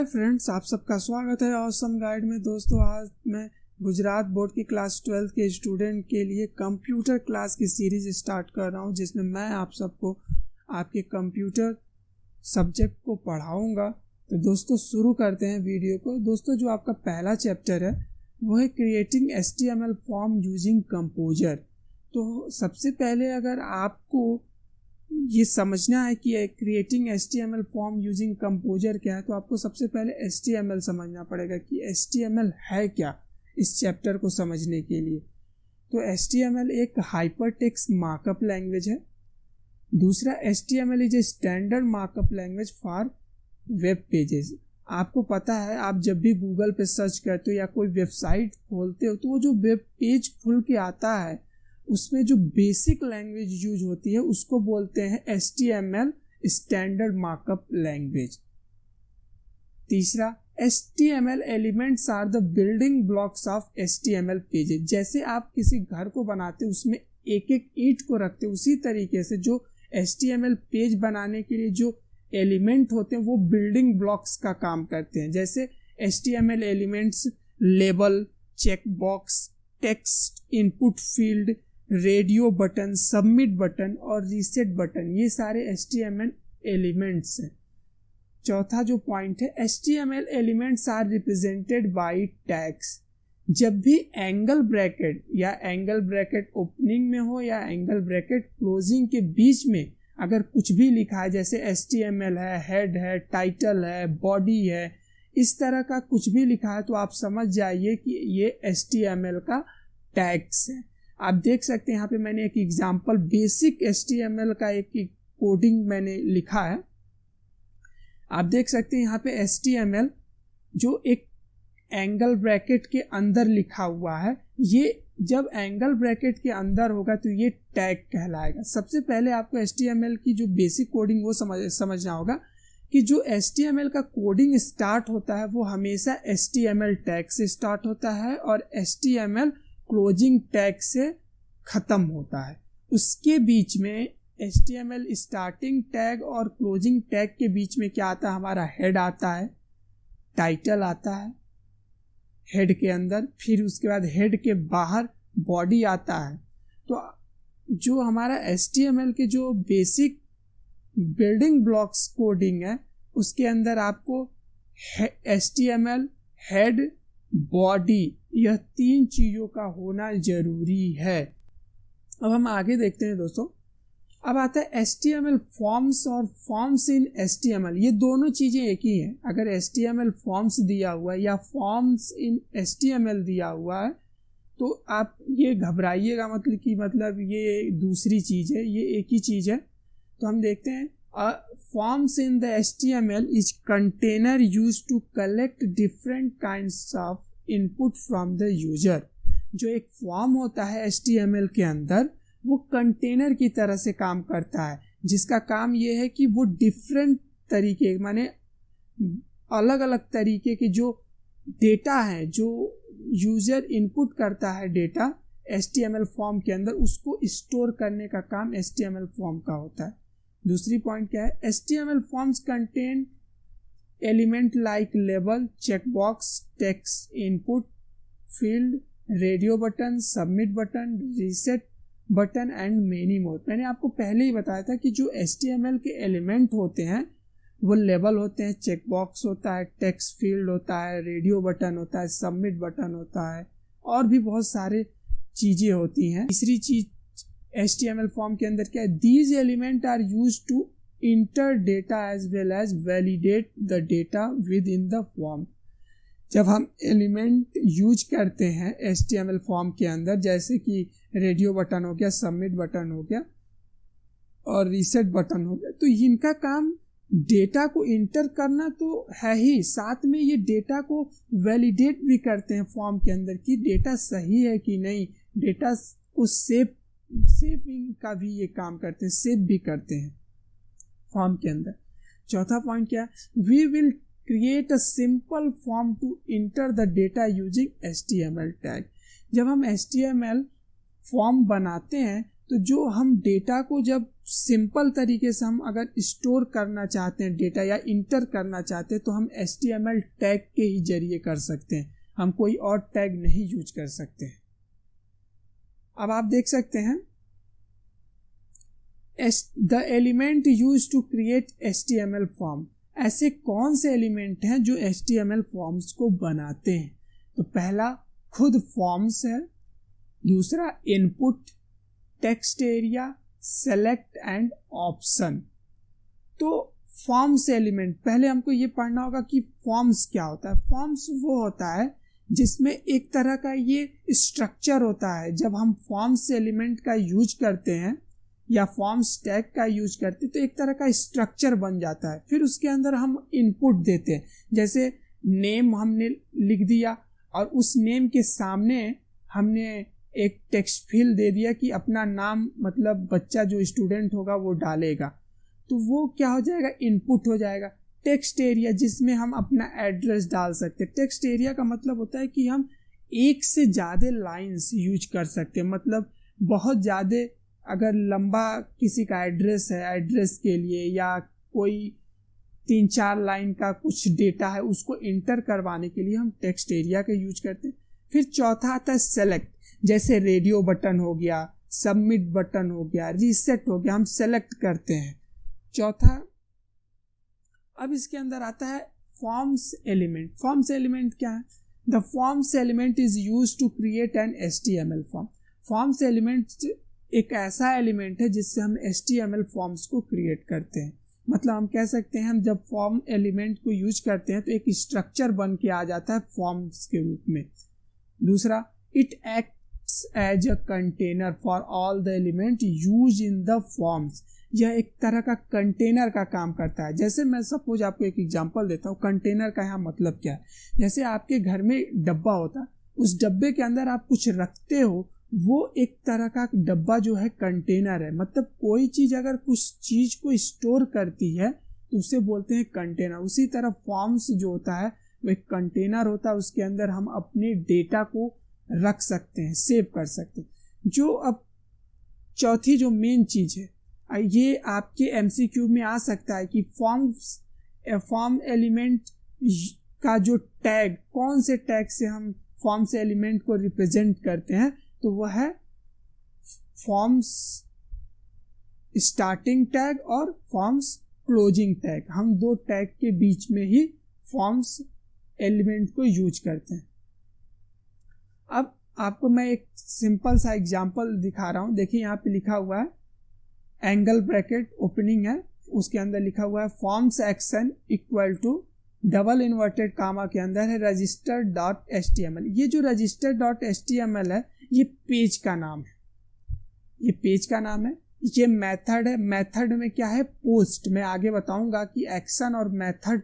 Friends, आप सबका स्वागत है ऑसम गाइड में। दोस्तों, आज मैं गुजरात बोर्ड की क्लास 12 के स्टूडेंट के लिए कंप्यूटर क्लास की सीरीज स्टार्ट कर रहा हूं, जिसमें मैं आप सबको आपके कंप्यूटर सब्जेक्ट को पढ़ाऊंगा। तो दोस्तों, शुरू करते हैं वीडियो को। दोस्तों, जो आपका पहला चैप्टर है वो है creating HTML form using composer. तो सबसे पहले अगर आपको ये समझना है कि creating HTML form using composer क्या है, तो आपको सबसे पहले HTML समझना पड़ेगा कि HTML है क्या, इस चैप्टर को समझने के लिए। तो HTML एक हाइपरटेक्स्ट मार्कअप लैंग्वेज है। दूसरा, HTML is a standard markup language for web pages. आपको पता है, आप जब भी गूगल पे सर्च करते हो या कोई वेबसाइट खोलते हो, तो वो जो वेब पेज खुल के आता है उसमें जो बेसिक लैंग्वेज यूज होती है उसको बोलते हैं HTML, स्टैंडर्ड मार्कअप लैंग्वेज। तीसरा, HTML elements are the building blocks of HTML pages. जैसे आप किसी घर को बनाते हो, उसमें एक एक ईंट को रखते हो, उसी तरीके से जो HTML पेज बनाने के लिए जो एलिमेंट होते हैं वो बिल्डिंग ब्लॉक्स का काम करते हैं। जैसे HTML elements label, check box, text input field, radio button, submit button और रीसेट बटन, ये सारे HTML एलिमेंट्स हैं। चौथा जो पॉइंट है, HTML elements are represented by tags. जब भी एंगल ब्रैकेट या एंगल ब्रैकेट ओपनिंग में हो या एंगल ब्रैकेट क्लोजिंग के बीच में अगर कुछ भी लिखा है, जैसे HTML है, हेड है, टाइटल है, बॉडी है, इस तरह का कुछ भी लिखा है, तो आप समझ जाइए कि ये HTML का टैग्स है। आप देख सकते हैं यहाँ पे मैंने एक एग्जांपल बेसिक HTML का एक कोडिंग मैंने लिखा है। आप देख सकते हैं यहाँ पे HTML जो एक एंगल ब्रैकेट के अंदर लिखा हुआ है, ये जब एंगल ब्रैकेट के अंदर होगा तो ये टैग कहलाएगा। सबसे पहले आपको HTML की जो बेसिक कोडिंग वो समझना होगा कि जो HTML का कोडिंग स्टार्ट होता है वो हमेशा HTML टैग से स्टार्ट होता है और HTML क्लोजिंग टैग से खत्म होता है। उसके बीच में HTML स्टार्टिंग टैग और क्लोजिंग टैग के बीच में क्या आता है, हमारा हेड आता है, टाइटल आता है हेड के अंदर, फिर उसके बाद हेड के बाहर बॉडी आता है। तो जो हमारा HTML के जो बेसिक बिल्डिंग ब्लॉक्स कोडिंग है उसके अंदर आपको HTML, हेड, बॉडी, यह तीन चीजों का होना जरूरी है। अब हम आगे देखते हैं दोस्तों। अब आता है HTML फॉर्म्स और फॉर्म्स इन HTML। ये दोनों चीजें एक ही हैं। अगर HTML फॉर्म्स दिया हुआ है या फॉर्म्स इन HTML दिया हुआ है तो आप ये घबराइएगा मतलब ये दूसरी चीज है, ये एक ही चीज है। तो हम देखते हैं, forms in the HTML is container used to collect different kinds of input from the user. जो एक फॉर्म होता है HTML के अंदर, वो कंटेनर की तरह से काम करता है, जिसका काम ये है कि वो डिफरेंट तरीके माने अलग अलग तरीके के जो डेटा है, जो यूजर इनपुट करता है डेटा HTML फॉर्म के अंदर, उसको स्टोर करने का काम HTML फॉर्म का होता है। दूसरी पॉइंट क्या है, HTML forms contain element like label, checkbox, text input field, radio button, submit button, reset button and many more. मैंने आपको पहले ही बताया था कि जो HTML के एलिमेंट होते हैं वो लेबल होते हैं, चेकबॉक्स होता है, टेक्स्ट फील्ड होता है, रेडियो बटन होता है, सबमिट बटन होता है और भी बहुत सारे चीजें होती हैं। तीसरी चीज HTML फॉर्म के अंदर क्या है, these element are used to enter data as well as validate the data within the form. जब हम एलिमेंट यूज करते हैं HTML फॉर्म के अंदर, जैसे कि रेडियो बटन हो गया, सबमिट बटन हो गया और रीसेट बटन हो गया, तो इनका काम डेटा को इंटर करना तो है ही, साथ में ये डेटा को वैलिडेट भी करते हैं फॉर्म के अंदर कि डेटा सही है कि नहीं, डेटा को सेविंग का भी ये काम करते हैं, सेव भी करते हैं फॉर्म के अंदर। चौथा पॉइंट क्या है, we will create a simple form to enter the data using HTML tag. जब हम HTML फॉर्म बनाते हैं तो जो हम डेटा को जब सिंपल तरीके से हम अगर स्टोर करना चाहते हैं डेटा या इंटर करना चाहते हैं तो हम HTML टैग के ही जरिए कर सकते हैं, हम कोई और टैग नहीं यूज कर सकते हैं। अब आप देख सकते हैं the element use to create HTML form. ऐसे कौन से एलिमेंट हैं जो HTML फॉर्म्स को बनाते हैं? तो पहला खुद फॉर्म्स है, दूसरा input, text area, select and option. तो फॉर्म्स एलिमेंट, पहले हमको ये पढ़ना होगा कि फॉर्म्स क्या होता है। फॉर्म्स वो होता है जिसमें एक तरह का ये स्ट्रक्चर होता है। जब हम फॉर्म्स एलिमेंट का यूज करते हैं या फॉर्म्स टैग का यूज करते हैं तो एक तरह का स्ट्रक्चर बन जाता है। फिर उसके अंदर हम इनपुट देते हैं, जैसे नेम हमने लिख दिया और उस नेम के सामने हमने एक टेक्स्ट फील्ड दे दिया कि अपना नाम, मतलब बच्चा जो स्टूडेंट होगा वो डालेगा, तो वो क्या हो जाएगा, इनपुट हो जाएगा। टेक्स्ट एरिया जिसमें हम अपना एड्रेस डाल सकते हैं। टेक्स्ट एरिया का मतलब होता है कि हम एक से ज़्यादा लाइंस यूज कर सकते हैं, मतलब बहुत ज़्यादा अगर लंबा किसी का एड्रेस है, एड्रेस के लिए या कोई 3-4 लाइन का कुछ डेटा है उसको इंटर करवाने के लिए हम टेक्स्ट एरिया का यूज करते हैं। फिर चौथा आता है सेलेक्ट, जैसे रेडियो बटन हो गया, सबमिट बटन हो गया, रीसेट हो गया, हम सेलेक्ट करते हैं चौथा। अब इसके अंदर आता है फॉर्म्स एलिमेंट। फॉर्म्स एलिमेंट क्या है? The forms element is use to create an HTML form. Forms element एक ऐसा एलिमेंट है जिससे हम HTML फॉर्म्स को क्रिएट करते हैं। मतलब हम कह सकते हैं हम जब फॉर्म एलिमेंट को यूज करते हैं तो एक स्ट्रक्चर बन के आ जाता है फॉर्म्स के रूप में। दूसरा, it acts as a container for all the element use in the forms. यह एक तरह का कंटेनर का काम करता है। जैसे मैं सपोज आपको एक एग्जांपल देता हूँ, कंटेनर का यहाँ मतलब क्या है। जैसे आपके घर में डब्बा होता है, उस डब्बे के अंदर आप कुछ रखते हो, वो एक तरह का डब्बा जो है कंटेनर है। मतलब कोई चीज अगर कुछ चीज को स्टोर करती है तो उसे बोलते हैं कंटेनर। उसी तरह फॉर्म्स जो होता है वो एक कंटेनर होता है, उसके अंदर हम अपने डेटा को रख सकते हैं, सेव कर सकते हैं। जो अब चौथी जो मेन चीज है, ये आपके MCQ में आ सकता है कि फॉर्म एलिमेंट का जो टैग, कौन से टैग से हम फॉर्म्स एलिमेंट को रिप्रेजेंट करते हैं, तो वह है फॉर्म्स स्टार्टिंग टैग और फॉर्म्स क्लोजिंग टैग। हम दो टैग के बीच में ही फॉर्म्स एलिमेंट को यूज करते हैं। अब आपको मैं एक सिंपल सा एग्जांपल दिखा रहा हूं। देखिए यहाँ पे लिखा हुआ है, एंगल ब्रैकेट ओपनिंग है, उसके अंदर लिखा हुआ है forms action equal to double inverted comma के अंदर है register.html। ये जो register.html है ये पेज का नाम है, ये पेज का नाम है। ये मेथड है, मेथड में क्या है, पोस्ट। मैं आगे बताऊंगा कि एक्शन और मेथड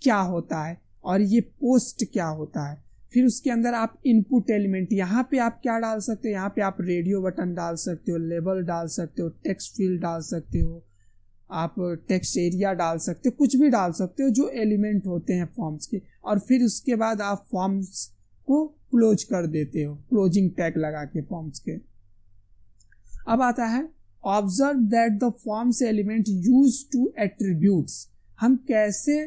क्या होता है और ये पोस्ट क्या होता है। फिर उसके अंदर आप इनपुट एलिमेंट, यहाँ पे आप क्या डाल सकते हो, यहाँ पे आप रेडियो बटन डाल सकते हो, लेबल डाल सकते हो, टेक्स्ट फील्ड डाल सकते हो, आप टेक्स्ट एरिया डाल सकते हो, कुछ भी डाल सकते हो जो एलिमेंट होते हैं फॉर्म्स के। और फिर उसके बाद आप फॉर्म्स को क्लोज कर देते हो, क्लोजिंग टैग लगा के फॉर्म्स के। अब आता है observe that the forms element use two attributes. हम कैसे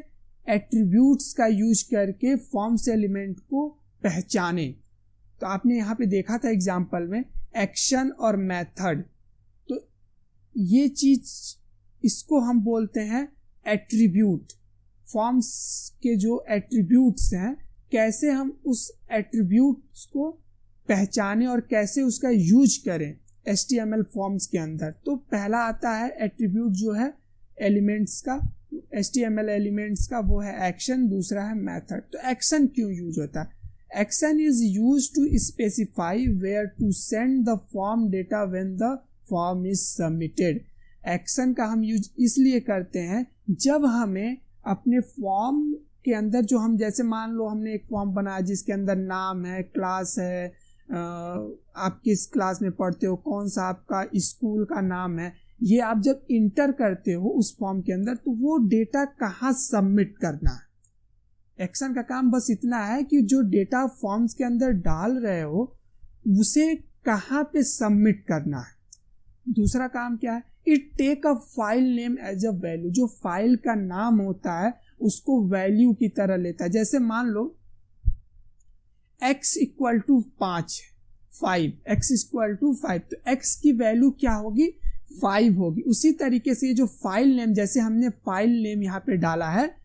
एट्रीब्यूट्स का यूज करके फॉर्म्स एलिमेंट को पहचाने। तो आपने यहाँ पे देखा था एग्जाम्पल में एक्शन और मेथड, तो ये चीज, इसको हम बोलते हैं एट्रीब्यूट। फॉर्म्स के जो एट्रीब्यूट्स हैं, कैसे हम उस एट्रीब्यूट्स को पहचाने और कैसे उसका यूज करें HTML फॉर्म्स के अंदर। तो पहला आता है एट्रीब्यूट जो है एलिमेंट्स का, HTML एलिमेंट्स का, वो है एक्शन, दूसरा है मेथड। तो एक्शन क्यों यूज होता है? Action is use to specify where to send the form data when the form is submitted. Action का हम यूज इसलिए करते हैं जब हमें अपने फॉर्म के अंदर, जो हम जैसे मान लो हमने एक फॉर्म बनाया जिसके अंदर नाम है, क्लास है, आप किस क्लास में पढ़ते हो, कौन सा आपका स्कूल का नाम है, ये आप जब इंटर करते हो उस फॉर्म के अंदर, तो वो डेटा कहाँ सबमिट करना है। एक्शन का काम बस इतना है कि जो डेटा फॉर्म्स के अंदर डाल रहे हो उसे कहाँ पे सबमिट करना है। दूसरा काम क्या है, it take a file name as a value, जो फाइल का नाम होता है उसको वैल्यू की तरह लेता है। जैसे मान लो x equal to 5, x equal to 5, तो x की वैल्यू क्या होगी, 5 होगी। उसी तरीके से ये जो फाइल नेम, जैसे हमने फाइल नेम यहाँ पे डाला है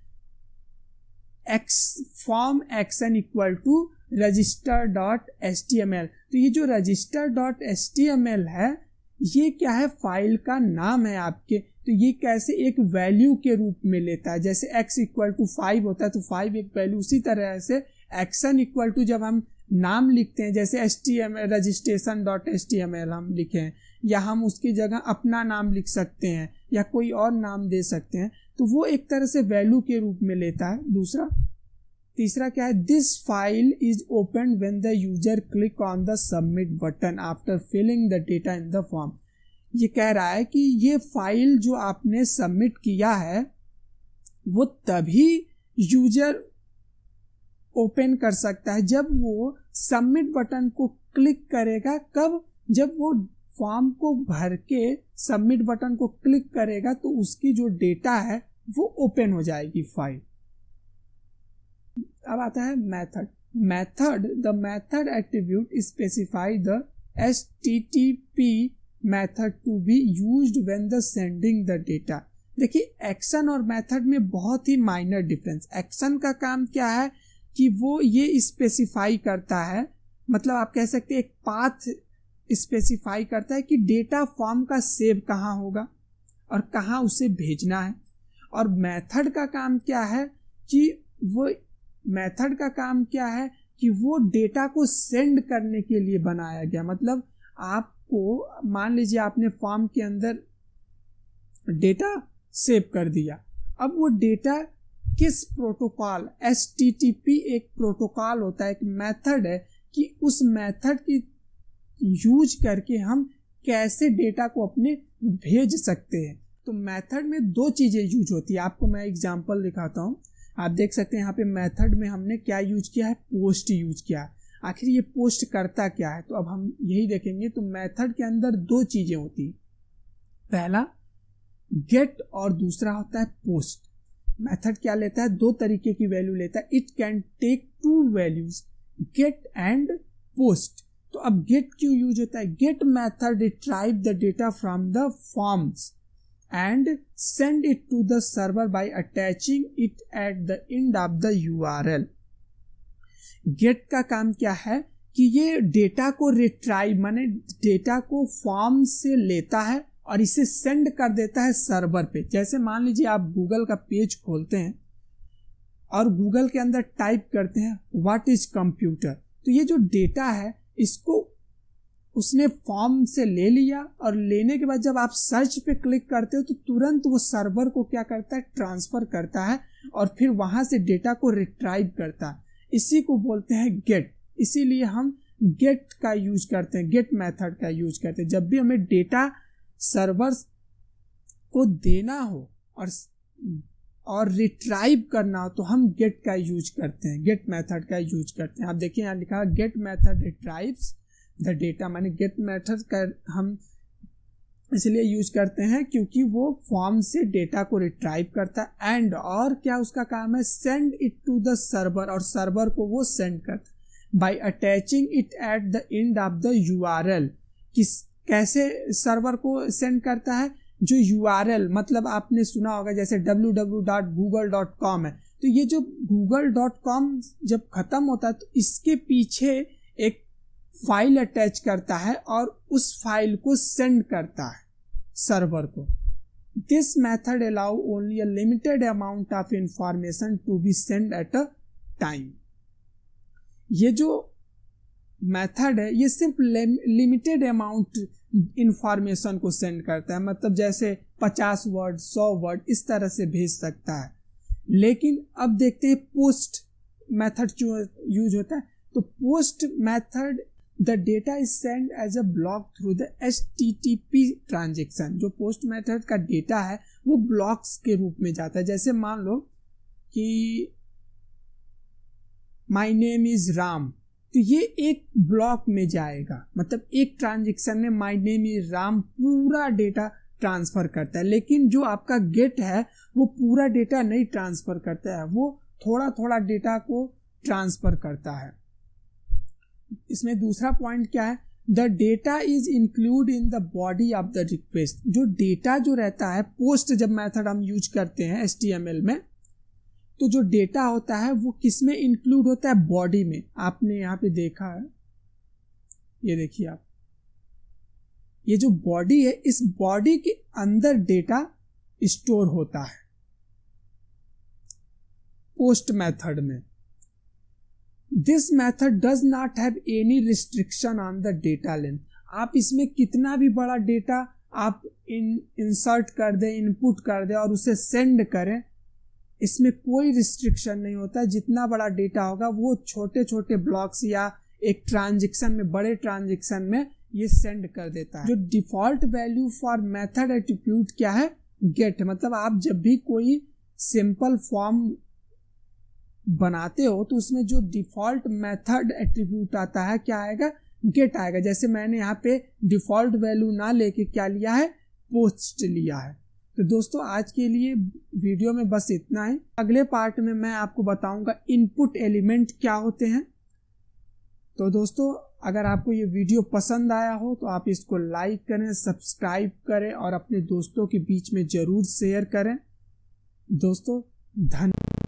x form action equal to register.html, तो ये जो register.html है ये क्या है, फाइल का नाम है आपके। तो ये कैसे एक वैल्यू के रूप में लेता है, जैसे x इक्वल टू 5 होता है तो 5 एक वैल्यू, उसी तरह से एक्शन इक्वल टू जब हम नाम लिखते हैं, जैसे HTML registration.html हम लिखे हैं, या हम उसकी जगह अपना नाम लिख सकते हैं या कोई और नाम दे सकते हैं, तो वो एक तरह से वैल्यू के रूप में लेता है। तीसरा क्या है, this file is open when the user click on the submit button after filling the data in the form. ये कह रहा है कि ये फाइल जो आपने सबमिट किया है वो तभी यूजर ओपन कर सकता है जब वो सबमिट बटन को क्लिक करेगा। कब, जब वो फॉर्म को भर के सबमिट बटन को क्लिक करेगा तो उसकी जो डेटा है वो ओपन हो जाएगी फाइल। अब आता है method the method attribute specify the HTTP method to be used when the sending the data. देखिए एक्शन और मेथड में बहुत ही माइनर डिफरेंस। एक्शन का काम क्या है कि वो ये स्पेसिफाई करता है, मतलब आप कह सकते हैं एक पाथ स्पेसिफाई करता है कि डेटा फॉर्म का सेव कहाँ होगा और कहाँ उसे भेजना है। और मेथड का काम क्या है कि वो डेटा को सेंड करने के लिए बनाया गया। मतलब आपको मान लीजिए आपने फॉर्म के अंदर डेटा सेव कर दिया, अब वो डेटा किस प्रोटोकॉल, HTTP एक प्रोटोकॉल होता है, एक मेथड है कि उस मेथड की यूज करके हम कैसे डेटा को अपने भेज सकते हैं। तो मेथड में दो चीजें यूज होती है। आपको मैं एग्जांपल दिखाता हूँ। आप देख सकते हैं यहाँ पे मेथड में हमने क्या यूज किया है, पोस्ट यूज किया है। आखिर ये पोस्ट करता क्या है, तो अब हम यही देखेंगे। तो मेथड के अंदर दो चीजें होती है, पहला गेट और दूसरा होता है पोस्ट। मेथड क्या लेता है, दो तरीके की वैल्यू लेता है। It can take two values, get and post. तो अब गेट क्यों यूज होता है, get method retrieve the data from the forms and send it to the server by attaching it at the end of the URL। get का काम क्या है कि ये डेटा को रिट्राइव माने डेटा को फॉर्म से लेता है और इसे सेंड कर देता है सर्वर पे। जैसे मान लीजिए आप गूगल का पेज खोलते हैं और गूगल के अंदर टाइप करते हैं व्हाट इज कंप्यूटर, तो ये जो डेटा है इसको उसने फॉर्म से ले लिया और लेने के बाद जब आप सर्च पे क्लिक करते हो तो तुरंत वो सर्वर को क्या करता है, ट्रांसफर करता है और फिर वहां से डेटा को रिट्राइव करता है। इसी को बोलते हैं गेट। इसीलिए हम गेट का यूज करते हैं, गेट मेथड का यूज करते हैं। जब भी हमें डेटा सर्वर को देना हो और रिट्राइव करना हो तो हम गेट का यूज करते हैं, गेट मेथड का यूज करते हैं। आप देखिए यहाँ लिखा है गेट मेथड रिट्राइव्स द डेटा, माने गेट मेथड का हम इसलिए यूज करते हैं क्योंकि वो फॉर्म से डेटा को रिट्राइव करता है एंड और क्या उसका काम है, send it to the server, और सर्वर को वो सेंड करता है by attaching it at the end of the URL। कैसे सर्वर को सेंड करता है, जो URL मतलब आपने सुना होगा जैसे www.google.com है, तो ये जो google.com जब खत्म होता है तो इसके पीछे एक फाइल अटैच करता है और उस फाइल को सेंड करता है सर्वर को। This method allow only a limited amount of information to be send at a time. ये जो मेथड है ये सिर्फ लिमिटेड अमाउंट इंफॉर्मेशन को सेंड करता है, मतलब जैसे 50 वर्ड 100 वर्ड इस तरह से भेज सकता है। लेकिन अब देखते हैं पोस्ट मेथड क्यों यूज होता है। तो post method the data is send as a block through the HTTP transaction. जो पोस्ट मेथड का डेटा है वो ब्लॉक्स के रूप में जाता है। जैसे मान लो कि माय नेम इज राम, तो ये एक ब्लॉक में जाएगा, मतलब एक ट्रांजेक्शन में माय नेम इज राम पूरा डेटा ट्रांसफर करता है। लेकिन जो आपका गेट है वो पूरा डेटा नहीं ट्रांसफर करता है, वो थोड़ा थोड़ा डेटा को ट्रांसफर करता है। इसमें दूसरा पॉइंट क्या है, the data is include in the body of the request. जो डेटा जो रहता है, पोस्ट जब मेथड हम यूज करते हैं HTML में, तो जो डेटा होता है वो किस में इंक्लूड होता है, बॉडी में। आपने यहाँ पे देखा है, ये देखिए आप, ये जो बॉडी है, इस बॉडी के अंदर डेटा स्टोर होता है पोस्ट मेथड में। This method does not have any restriction on the data length. आप इसमें कितना भी बड़ा डेटा आप इंसर्ट कर दें, इनपुट कर दें और उसे सेंड करें, इसमें कोई रिस्ट्रिक्शन नहीं होता। जितना बड़ा डेटा होगा वो छोटे छोटे ब्लॉक्स या एक ट्रांजेक्शन में, बड़े ट्रांजेक्शन में ये सेंड कर देता है। जो default value for method attribute क्या है, गेट। मतलब आप जब भी कोई सिंपल फॉर्म बनाते हो तो उसमें जो डिफॉल्ट मेथड एट्रीब्यूट आता है क्या आएगा, गेट आएगा। जैसे मैंने यहाँ पे डिफॉल्ट वैल्यू ना लेके क्या लिया है, पोस्ट लिया है। तो दोस्तों आज के लिए वीडियो में बस इतना ही। अगले पार्ट में मैं आपको बताऊंगा इनपुट एलिमेंट क्या होते हैं। तो दोस्तों अगर आपको ये वीडियो पसंद आया हो तो आप इसको लाइक करें, सब्सक्राइब करें और अपने दोस्तों के बीच में जरूर शेयर करें। दोस्तों धन्यवाद।